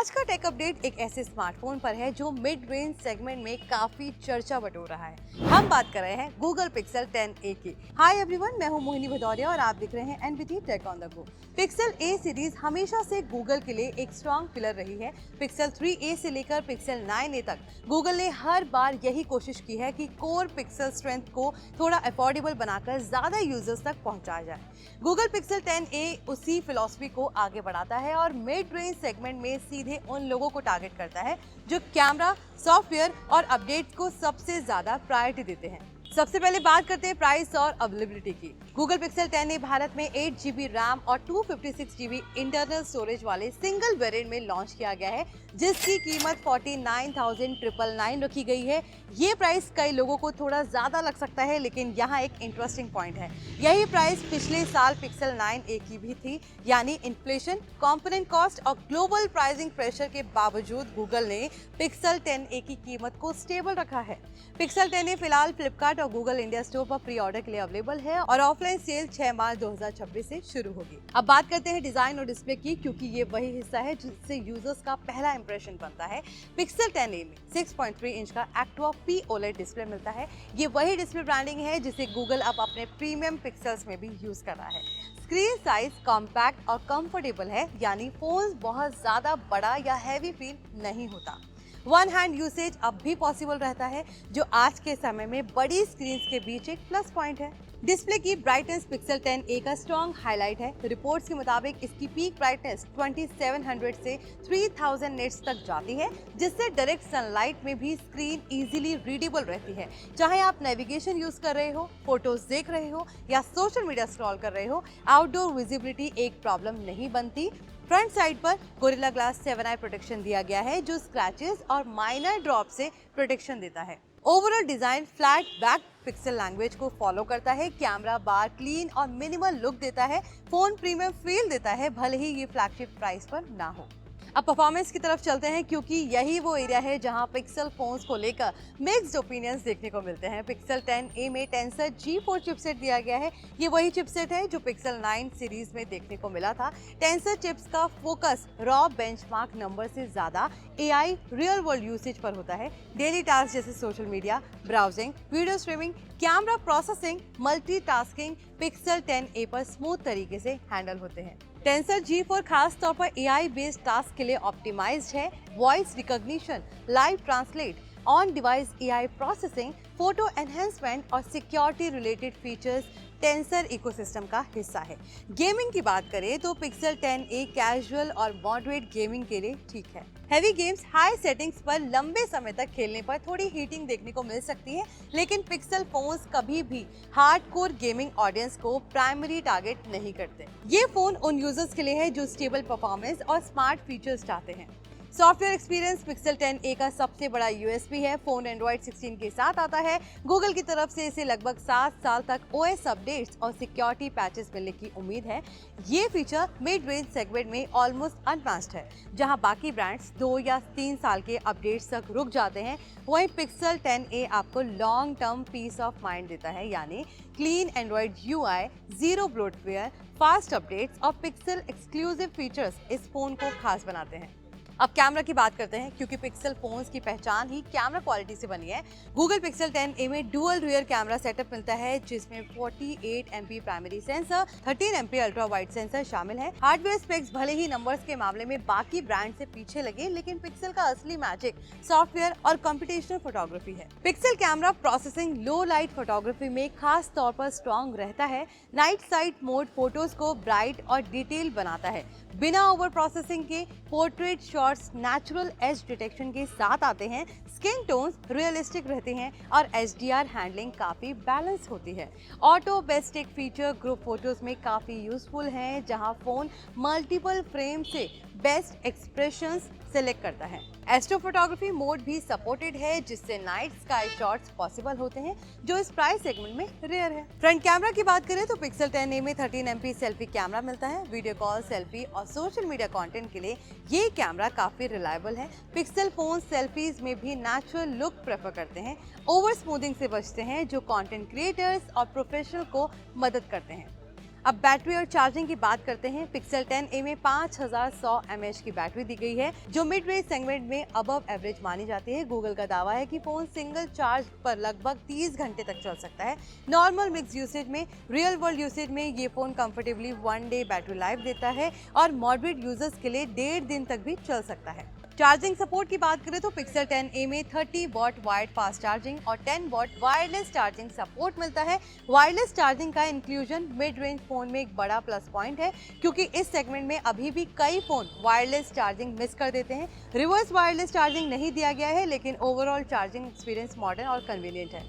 आज का take update एक ऐसे स्मार्टफोन पर है जो मिड रेंज सेगमेंट में काफी चर्चा बटोर रहा है। हम बात कर रहे हैं गूगल पिक्सल 10a की। हाय एवरीवन, मैं हूं मोहिनी भदौरिया और आप देख रहे हैं NBT tech on the go. Pixel A series हमेशा से गूगल के लिए एक स्ट्रॉन्ग पिलर रही है। पिक्सल 3a से लेकर पिक्सल 9a तक गूगल ने हर बार यही कोशिश की है कि कोर पिक्सल स्ट्रेंथ को थोड़ा अफोर्डेबल बनाकर ज्यादा यूजर्स तक पहुंचाया जाए। गूगल पिक्सल 10a उसी फिलॉसफी को आगे बढ़ाता है और मिड रेंज सेगमेंट में सीधे उन लोगों को टारगेट करता है जो कैमरा, सॉफ्टवेयर और अपडेट्स को सबसे ज्यादा प्रायोरिटी देते हैं। सबसे पहले बात करते हैं प्राइस और अवेलेबिलिटी की। गूगल पिक्सल 10a भारत में 8GB रैम और 256GB इंटरनल स्टोरेज वाले सिंगल वेरिएंट में लॉन्च किया गया है, जिसकी कीमत 49,999 रखी गई है। ये प्राइस कई लोगों को थोड़ा ज्यादा लग सकता है, लेकिन यहाँ एक इंटरेस्टिंग पॉइंट है। यही प्राइस पिछले साल पिक्सल 9a की भी थी, यानी इन्फ्लेशन, कंपोनेंट कॉस्ट और ग्लोबल प्राइसिंग प्रेशर के बावजूद गूगल ने पिक्सल 10a की कीमत को स्टेबल रखा है। पिक्सल 10a फिलहाल फ्लिपकार्ट और गूगल इंडिया स्टोर पर प्री ऑर्डर के लिए अवेलेबल है और ऑफलाइन सेल 6 मार्च 2026 से शुरू होगी। अब बात करते हैं डिजाइन और डिस्प्ले की, क्योंकि ये वही हिस्सा है जिससे यूजर्स का पहला इंप्रेशन बनता है। पिक्सल 10a में 6.3 इंच का एक्टिवा P OLED डिस्प्ले मिलता है। ये वही डिस्प्ले ब्रांडिंग है जिसे गूगल अब अपने प्रीमियम पिक्सल्स में भी यूज कर रहा है। स्क्रीन साइज कॉम्पैक्ट और कंफर्टेबल है, यानी फोन बहुत ज्यादा बड़ा या हैवी फील नहीं होता। वन हैंड यूसेज अब भी पॉसिबल रहता है, जो आज के समय में बड़ी स्क्रीन के बीच एक प्लस पॉइंट है। डिस्प्ले की ब्राइटनेस पिक्सल 10a का स्ट्रॉन्ग हाईलाइट है। रिपोर्ट्स के मुताबिक इसकी पीक ब्राइटनेस 2700 से 3000 निट्स तक जाती है, जिससे डायरेक्ट सनलाइट में भी स्क्रीन इजीली रीडेबल रहती है। चाहे आप नेविगेशन यूज कर रहे हो, फोटोज देख रहे हो या सोशल मीडिया स्क्रॉल कर रहे हो, आउटडोर विजिबिलिटी एक प्रॉब्लम नहीं बनती। फ्रंट साइड पर गोरिल्ला ग्लास 7i प्रोटेक्शन दिया गया है, जो स्क्रैचेस और माइनर ड्रॉप से प्रोटेक्शन देता है। Overall design flat back pixel language को फॉलो करता है। कैमरा बार क्लीन और मिनिमल लुक देता है। फोन प्रीमियम फील देता है, भले ही ये फ्लैगशिप प्राइस पर ना हो। अब परफॉर्मेंस की तरफ चलते हैं, क्योंकि यही वो एरिया है जहां पिक्सल फोन्स को लेकर मिक्स्ड ओपिनियंस देखने को मिलते हैं। पिक्सल 10a में टेंसर G4 चिपसेट दिया गया है। ये वही चिपसेट है जो पिक्सल 9 सीरीज में देखने को मिला था। टेंसर चिप्स का फोकस रॉ बेंचमार्क नंबर से ज्यादा AI रियल वर्ल्ड यूसेज पर होता है। डेली टास्क जैसे social media, browsing, video streaming, camera processing, multitasking pixel 10a पर स्मूथ तरीके से हैंडल होते हैं। टेंसर G4 खास तौर पर AI बेस्ड टास्क के लिए ऑप्टिमाइज्ड है। Voice recognition, live translate, on device AI processing, photo enhancement और security related features Tensor ecosystem का हिस्सा है। गेमिंग की बात करें तो पिक्सल 10a कैजुअल और मॉडरेट गेमिंग के लिए ठीक है। हैवी गेम्स हाई सेटिंग्स पर लंबे समय तक खेलने पर थोड़ी हीटिंग देखने को मिल सकती है, लेकिन पिक्सल फोन्स कभी भी हार्डकोर गेमिंग ऑडियंस को प्राइमरी टारगेट नहीं करते। ये फोन उन यूजर्स के लिए है जो स्टेबल परफॉर्मेंस और स्मार्ट फीचर्स चाहते हैं। सॉफ्टवेयर एक्सपीरियंस पिक्सल 10a का सबसे बड़ा यूएसपी है। फोन एंड्रॉइड 16 के साथ आता है। गूगल की तरफ से इसे लगभग 7 साल तक OS अपडेट्स और सिक्योरिटी पैचेस मिलने की उम्मीद है। ये फीचर मिड रेंज सेगमेंट में ऑलमोस्ट अनमैच्ड है। जहां बाकी ब्रांड्स 2 या 3 साल के अपडेट्स तक रुक जाते हैं, वहीं पिक्सल 10a आपको long term peace of mind देता है, यानी clean Android UI, zero bloatware, fast updates और पिक्सल एक्सक्लूसिव फीचर्स इस फोन को खास बनाते हैं। अब कैमरा की बात करते हैं, क्योंकि पिक्सल फोन्स की पहचान ही कैमरा क्वालिटी से बनी है। गूगल पिक्सल 10a में डुअल रियर कैमरा सेटअप मिलता है, जिसमें 48 MP primary sensor, 13 MP ultra wide sensor शामिल है। हार्डवेयर स्पेक्स भले ही नंबर्स के मामले में बाकी ब्रांड से पीछे लगे, लेकिन पिक्सल का असली मैजिक सॉफ्टवेयर और कंप्यूटेशनल फोटोग्राफी है। पिक्सल कैमरा प्रोसेसिंग लो लाइट फोटोग्राफी में खास तौर पर स्ट्रॉन्ग रहता है। नाइट साइड मोड फोटोज को ब्राइट और डिटेल बनाता है। बिना ओवर प्रोसेसिंग के portrait shots natural as detection के साथ आते हैं। स्किन टोन्स रियलिस्टिक रहते हैं और HDR हैंडलिंग काफी बैलेंस होती है। Auto best take feature group photos में काफी यूजफुल है, जहां फोन मल्टीपल फ्रेम से बेस्ट एक्सप्रेशंस सिलेक्ट करता है। एस्ट्रो फोटोग्राफी मोड भी सपोर्टेड है, जिससे नाइट स्काई शॉट्स पॉसिबल होते हैं, जो इस प्राइस सेगमेंट में रेयर है। फ्रंट कैमरा की बात करें तो पिक्सल 10a में 13 MP सेल्फी कैमरा मिलता है। वीडियो कॉल, सेल्फी और सोशल मीडिया कंटेंट के लिए ये कैमरा काफी रिलायबल है। पिक्सल फोन सेल्फीज में भी नेचुरल लुक प्रेफर करते हैं, ओवर स्मूथिंग से बचते हैं, जो कंटेंट क्रिएटर्स और प्रोफेशनल को मदद करते हैं। अब बैटरी और चार्जिंग की बात करते हैं। Pixel 10a में 5100 mAh की बैटरी दी गई है, जो मिड रेंज सेगमेंट में अबव एवरेज मानी जाती है। गूगल का दावा है कि फोन सिंगल चार्ज पर लगभग 30 घंटे तक चल सकता है। नॉर्मल मिक्स यूसेज में, रियल वर्ल्ड यूसेज में ये phone comfortably 1 day battery life देता है और मॉडरेट यूजर्स के लिए 1.5 दिन तक भी चल सकता है। चार्जिंग सपोर्ट की बात करें तो Pixel 10a में 30 वॉट वायर्ड फास्ट चार्जिंग और 10 वॉट वायरलेस चार्जिंग सपोर्ट मिलता है। वायरलेस चार्जिंग का इंक्लूजन मिड रेंज फोन में एक बड़ा प्लस पॉइंट है, क्योंकि इस सेगमेंट में अभी भी कई फोन वायरलेस चार्जिंग मिस कर देते हैं। रिवर्स वायरलेस चार्जिंग नहीं दिया गया है, लेकिन ओवरऑल चार्जिंग एक्सपीरियंस मॉडर्न और कन्वीनियंट है।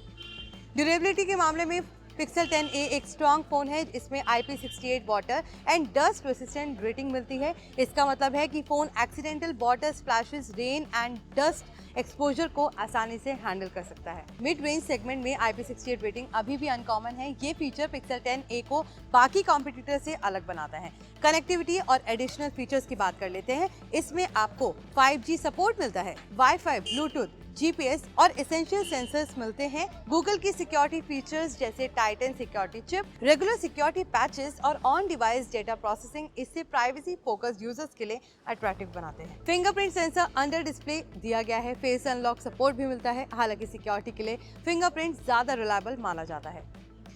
ड्यूरेबिलिटी के मामले में Pixel 10a एक स्ट्रॉन्ग फोन है। इसमें IP68 water and dust resistant rating मिलती है। इसका मतलब है कि phone accidental water splashes, rain and dust exposure को आसानी से हैंडल कर सकता है। मिड रेंज सेगमेंट में IP68 रेटिंग अभी भी अनकॉमन है। ये फीचर Pixel 10a को बाकी कॉम्पिटिटर से अलग बनाता है। कनेक्टिविटी और एडिशनल फीचर्स की बात कर लेते हैं। इसमें आपको 5G सपोर्ट मिलता है, वाईफाई, ब्लूटूथ, GPS और एसेंशियल सेंसर्स मिलते हैं। गूगल की सिक्योरिटी फीचर्स जैसे Titan security chip, regular security patches और ऑन डिवाइस डेटा प्रोसेसिंग इससे प्राइवेसी फोकस्ड यूजर्स के लिए अट्रैक्टिव बनाते हैं। फिंगरप्रिंट सेंसर अंडर डिस्प्ले दिया गया है। फेस अनलॉक सपोर्ट भी मिलता है। हालांकि सिक्योरिटी के लिए फिंगरप्रिंट ज्यादा रिलायबल माना जाता है।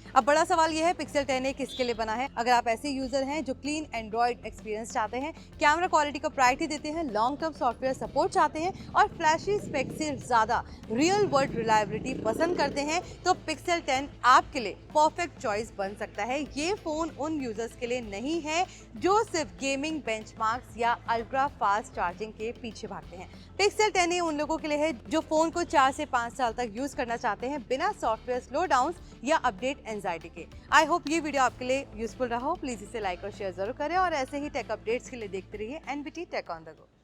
अब बड़ा सवाल यह है, Pixel 10a किसके लिए बना है? अगर आप ऐसे यूजर हैं जो क्लीन एंड्रॉइड एक्सपीरियंस चाहते हैं, कैमरा क्वालिटी को प्रायोरिटी देते हैं, लॉन्ग टर्म सॉफ्टवेयर सपोर्ट चाहते हैं और फ्लैशी स्पेक से ज्यादा रियल वर्ल्ड रिलायबिलिटी पसंद करते हैं, तो Pixel 10 आपके लिए परफेक्ट चॉइस बन सकता है। ये फोन उन यूजर्स के लिए नहीं है जो सिर्फ गेमिंग, बेंचमार्क्स या अल्ट्रा फास्ट चार्जिंग के पीछे भागते हैं। Pixel 10a उन लोगों के लिए है जो फोन को 4 से 5 साल तक यूज करना चाहते हैं बिना सॉफ्टवेयर स्लो डाउन या अपडेट एंजाइटी के। आई होप ये वीडियो आपके लिए यूजफुल रहा हो। प्लीज इसे लाइक और शेयर जरूर करें और ऐसे ही टेक अपडेट्स के लिए देखते रहिए NBT tech on the go.